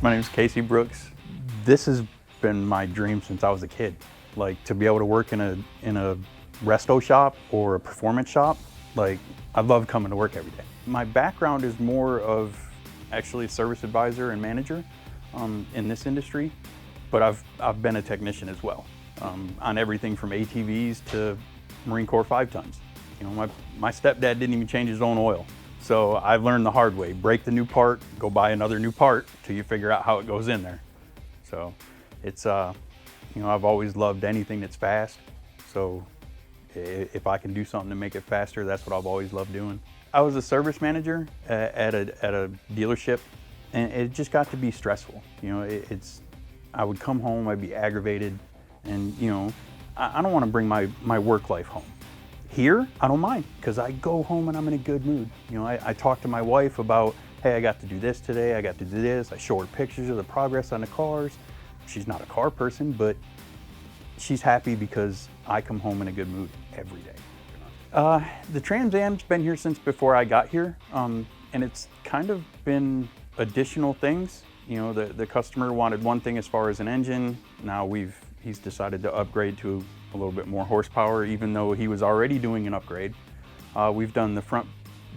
My name is Casey Brooks. This has been my dream since I was a kid. Like, to be able to work in a resto shop or a performance shop, like, I love coming to work every day. My background is more of actually a service advisor and manager in this industry, but I've been a technician as well, on everything from ATVs to Marine Corps 5 tons. You know, my stepdad didn't even change his own oil. So I learned the hard way. Break the new part, go buy another new part till you figure out how it goes in there. So it's, you know, I've always loved anything that's fast. So if I can do something to make it faster, that's what I've always loved doing. I was a service manager at a dealership, and it just got to be stressful. You know, I would come home, I'd be aggravated, and you know, I don't want to bring my work life home. Here, I don't mind, because I go home and I'm in a good mood. You know, I talk to my wife about, hey, I got to do this today, I got to do this. I show her pictures of the progress on the cars. She's not a car person, but she's happy because I come home in a good mood every day. The Trans Am's been here since before I got here, and it's kind of been additional things. You know, the customer wanted one thing as far as an engine. Now he's decided to upgrade to a little bit more horsepower, even though he was already doing an upgrade. We've done the front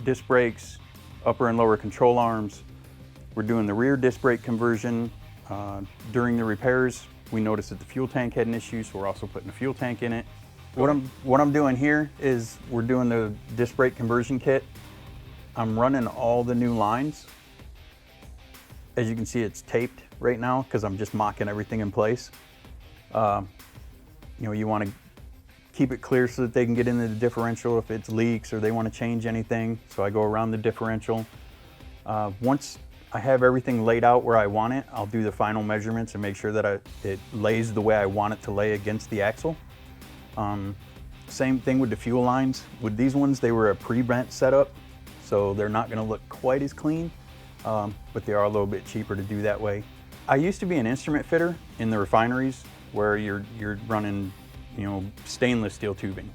disc brakes, upper and lower control arms. We're doing the rear disc brake conversion. During the repairs, we noticed that the fuel tank had an issue, so we're also putting a fuel tank in it. What I'm doing here is we're doing the disc brake conversion kit. I'm running all the new lines. As you can see, it's taped right now because I'm just mocking everything in place. You know, you want to keep it clear so that they can get into the differential if it's leaks or they want to change anything. So I go around the differential. Once I have everything laid out where I want it, I'll do the final measurements and make sure that it lays the way I want it to lay against the axle. Same thing with the fuel lines. With these ones, they were a pre-bent setup, so they're not going to look quite as clean, but they are a little bit cheaper to do that way. I used to be an instrument fitter in the refineries where you're running, you know, stainless steel tubing,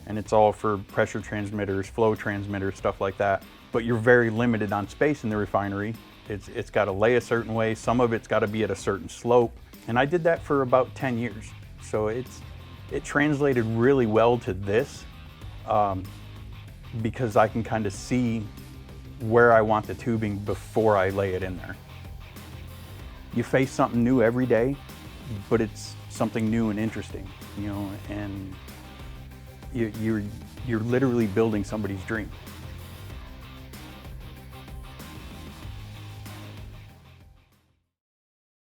and it's all for pressure transmitters, flow transmitters, stuff like that. But you're very limited on space in the refinery. It's got to lay a certain way. Some of it's got to be at a certain slope, and I did that for about 10 years. So it translated really well to this because I can kind of see where I want the tubing before I lay it in there. You face something new every day, but it's something new and interesting, you know, and you're literally building somebody's dream.